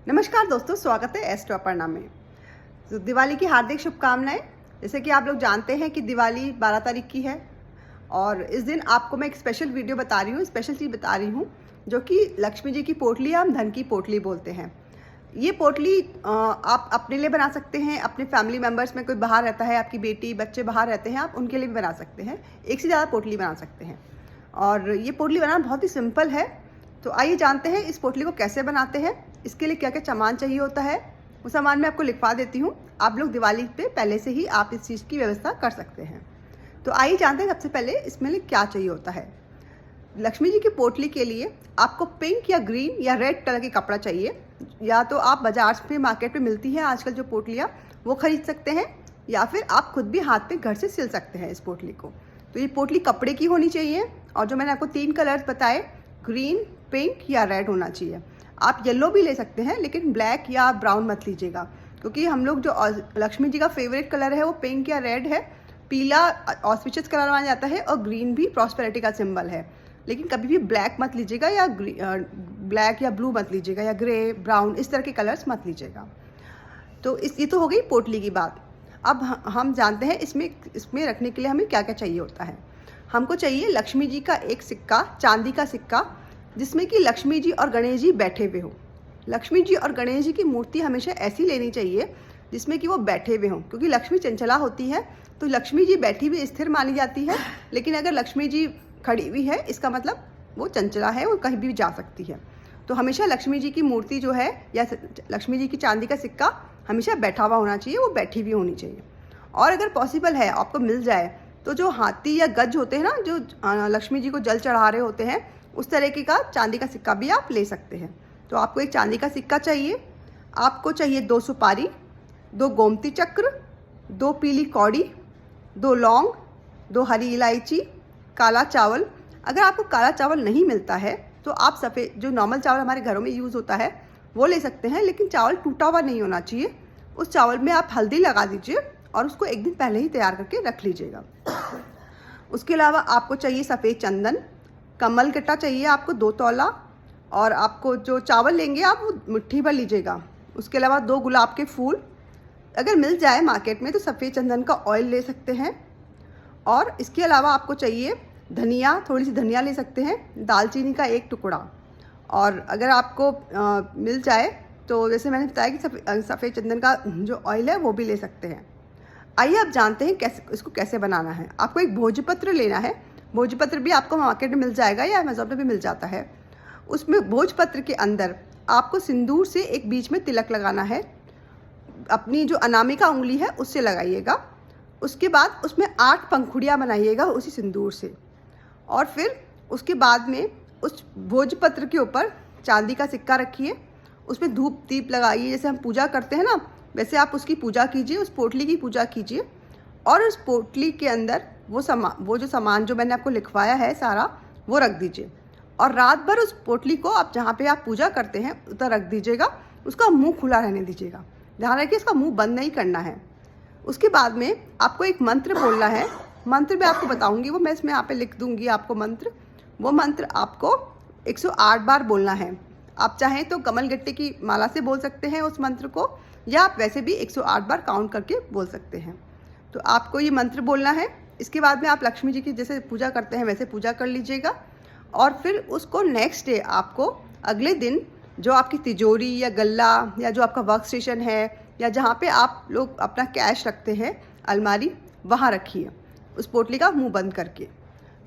नमस्कार दोस्तों, स्वागत है एस्ट्रो अपर्णा में। तो दिवाली की हार्दिक शुभकामनाएं। जैसे कि आप लोग जानते हैं कि दिवाली 12 तारीख की है और इस दिन आपको मैं एक स्पेशल वीडियो बता रही हूँ, स्पेशल चीज़ बता रही हूँ जो कि लक्ष्मी जी की पोटली हम धन की पोटली बोलते हैं। ये पोटली आप अपने लिए बना सकते हैं, अपने फैमिली मेम्बर्स में कोई बाहर रहता है, आपकी बेटी बच्चे बाहर रहते हैं, आप उनके लिए भी बना सकते हैं। एक से ज़्यादा पोटली बना सकते हैं और ये पोटली बनाना बहुत ही सिंपल है। तो आइए जानते हैं इस पोटली को कैसे बनाते हैं, इसके लिए क्या क्या सामान चाहिए होता है। वो सामान मैं आपको लिखवा देती हूँ, आप लोग दिवाली पे पहले से ही आप इस चीज़ की व्यवस्था कर सकते हैं। तो आइए जानते हैं सबसे पहले इसमें क्या चाहिए होता है। लक्ष्मी जी की पोटली के लिए आपको पिंक या ग्रीन या रेड कलर की कपड़ा चाहिए, या तो आप बाजार में मार्केट में मिलती है आजकल जो पोटलियाँ वो खरीद सकते हैं, या फिर आप खुद भी हाथ पे घर से सिल सकते हैं इस पोटली को। तो ये पोटली कपड़े की होनी चाहिए और जो मैंने आपको 3 कलर्स बताए, ग्रीन, पिंक या रेड होना चाहिए। आप येलो भी ले सकते हैं लेकिन ब्लैक या ब्राउन मत लीजिएगा, क्योंकि हम लोग जो लक्ष्मी जी का फेवरेट कलर है वो पिंक या रेड है। पीला ऑस्पिशियस कलर माना जाता है और ग्रीन भी प्रॉस्पेरिटी का सिंबल है। लेकिन कभी भी ब्लैक मत लीजिएगा या ब्लैक या ब्लू मत लीजिएगा या ग्रे ब्राउन इस तरह के कलर्स मत लीजिएगा। तो ये तो हो गई पोटली की बात। अब हम जानते हैं इसमें रखने के लिए हमें क्या क्या चाहिए होता है। हमको चाहिए लक्ष्मी जी का एक सिक्का, चांदी का सिक्का, जिसमें कि लक्ष्मी जी और गणेश जी बैठे हुए हों। लक्ष्मी जी और गणेश जी की मूर्ति हमेशा ऐसी लेनी चाहिए जिसमें कि वो बैठे हुए हों, क्योंकि लक्ष्मी चंचला होती है। तो लक्ष्मी जी बैठी हुई स्थिर मानी जाती है, लेकिन अगर लक्ष्मी जी खड़ी हुई है इसका मतलब वो चंचला है, वो कहीं भी जा सकती है। तो हमेशा लक्ष्मी जी की मूर्ति जो है या लक्ष्मी जी की चांदी का सिक्का हमेशा बैठा हुआ होना चाहिए, वो बैठी हुई होनी चाहिए। और अगर पॉसिबल है आपको मिल जाए तो जो हाथी या गज होते हैं ना, जो लक्ष्मी जी को जल चढ़ा रहे होते हैं, उस तरीके का चांदी का सिक्का भी आप ले सकते हैं। तो आपको एक चांदी का सिक्का चाहिए। आपको चाहिए 2 सुपारी, 2 गोमती चक्र, 2 पीली कौड़ी, 2 लौंग, 2 हरी इलायची, काला चावल। अगर आपको काला चावल नहीं मिलता है तो आप सफ़ेद जो नॉर्मल चावल हमारे घरों में यूज़ होता है वो ले सकते हैं, लेकिन चावल टूटा हुआ नहीं होना चाहिए। उस चावल में आप हल्दी लगा दीजिए और उसको एक दिन पहले ही तैयार करके रख लीजिएगा। उसके अलावा आपको चाहिए सफ़ेद चंदन, कमल गट्टा चाहिए आपको 2 तौला, और आपको जो चावल लेंगे आप वो मुट्ठी भर लीजिएगा। उसके अलावा 2 गुलाब के फूल, अगर मिल जाए मार्केट में तो सफ़ेद चंदन का ऑयल ले सकते हैं। और इसके अलावा आपको चाहिए धनिया, थोड़ी सी धनिया ले सकते हैं, दालचीनी का 1 टुकड़ा। और अगर आपको मिल जाए तो जैसे मैंने बताया कि सफ़ेद चंदन का जो ऑयल है वो भी ले सकते हैं। आइए आप जानते हैं इसको कैसे बनाना है। आपको एक भोजपत्र लेना है। भोजपत्र भी आपको मार्केट में मिल जाएगा या अमेज़ॉन पे भी मिल जाता है। उसमें भोजपत्र के अंदर आपको सिंदूर से एक बीच में तिलक लगाना है। अपनी जो अनामिका उंगली है उससे लगाइएगा। उसके बाद उसमें 8 पंखुड़ियाँ बनाइएगा उसी सिंदूर से। और फिर उसके बाद में उस भोजपत्र के ऊपर चांदी का सिक्का रखिए, उसमें धूप दीप लगाइए, जैसे हम पूजा करते हैं ना वैसे आप उसकी पूजा कीजिए, उस पोटली की पूजा कीजिए। और उस पोटली के अंदर वो जो सामान जो मैंने आपको लिखवाया है सारा वो रख दीजिए। और रात भर उस पोटली को आप जहाँ पे आप पूजा करते हैं उधर रख दीजिएगा। उसका मुंह खुला रहने दीजिएगा, ध्यान रखिए इसका मुंह बंद नहीं करना है। उसके बाद में आपको एक मंत्र बोलना है। मंत्र मैं आपको बताऊंगी, वो मैं इसमें यहाँ पे लिख दूंगी आपको मंत्र। वो मंत्र आपको 108 बार बोलना है। आप चाहें तो कमल गट्टे की माला से बोल सकते हैं उस मंत्र को, या आप वैसे भी 108 बार काउंट करके बोल सकते हैं। तो आपको ये मंत्र बोलना है। इसके बाद में आप लक्ष्मी जी की जैसे पूजा करते हैं वैसे पूजा कर लीजिएगा। और फिर उसको नेक्स्ट डे आपको अगले दिन जो आपकी तिजोरी या गल्ला या जो आपका वर्क स्टेशन है या जहाँ पे आप लोग अपना कैश रखते हैं अलमारी, वहाँ रखिए उस पोटली का मुंह बंद करके।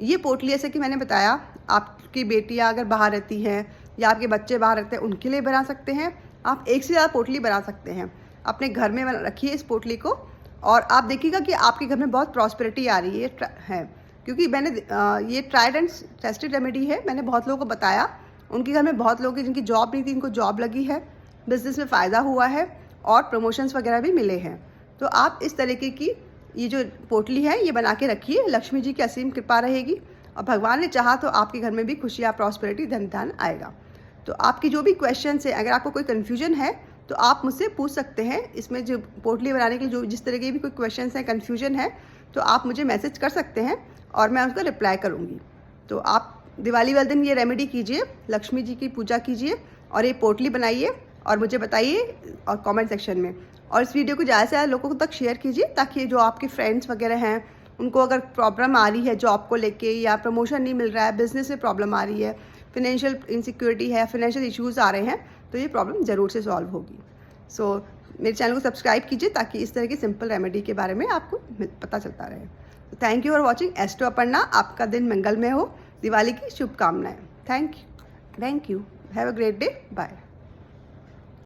ये पोटली जैसे कि मैंने बताया, आपकी बेटियाँ अगर बाहर रहती हैं या आपके बच्चे बाहर रहते हैं उनके लिए बना सकते हैं। आप एक से ज़्यादा पोटली बना सकते हैं। अपने घर में रखिए इस पोटली को और आप देखिएगा कि आपके घर में बहुत प्रॉस्पेरिटी आ रही है। क्योंकि मैंने ये ट्राइड एंड टेस्टेड रेमेडी है, मैंने बहुत लोगों को बताया। उनके घर में बहुत लोग जिनकी जॉब नहीं थी, इनको जॉब लगी है, बिजनेस में फ़ायदा हुआ है और प्रमोशंस वगैरह भी मिले हैं। तो आप इस तरीके की ये जो पोटली है ये बना के रखिए, लक्ष्मी जी की असीम कृपा रहेगी और भगवान ने चाहा तो आपके घर में भी खुशियाँ, प्रॉस्पेरिटी, धन धान आएगा। तो आपकी जो भी क्वेश्चन है, अगर आपको कोई कन्फ्यूजन है तो आप मुझसे पूछ सकते हैं। इसमें जो पोटली बनाने के लिए जो जिस तरह के भी कोई क्वेश्चन है, कन्फ्यूजन है, तो आप मुझे मैसेज कर सकते हैं और मैं उसका रिप्लाई करूँगी। तो आप दिवाली वाले दिन ये रेमेडी कीजिए, लक्ष्मी जी की पूजा कीजिए और ये पोटली बनाइए और मुझे बताइए और कमेंट सेक्शन में। और इस वीडियो को ज़्यादा से ज़्यादा लोगों तक शेयर कीजिए, ताकि जो आपके फ्रेंड्स वगैरह हैं उनको अगर प्रॉब्लम आ रही है जॉब को लेके, या प्रमोशन नहीं मिल रहा है, बिजनेस में प्रॉब्लम आ रही है, फिनेंशियल इनसिक्योरिटी है, फिनेंशियल इश्यूज़ आ रहे हैं, तो ये प्रॉब्लम ज़रूर से सॉल्व होगी। सो मेरे चैनल को सब्सक्राइब कीजिए, ताकि इस तरह की सिंपल रेमेडी के बारे में आपको पता चलता रहे। Thank you for watching astro Aparna. आपका दिन मंगलमय हो। दिवाली की शुभकामनाएं। Thank you. Have a great day. Bye.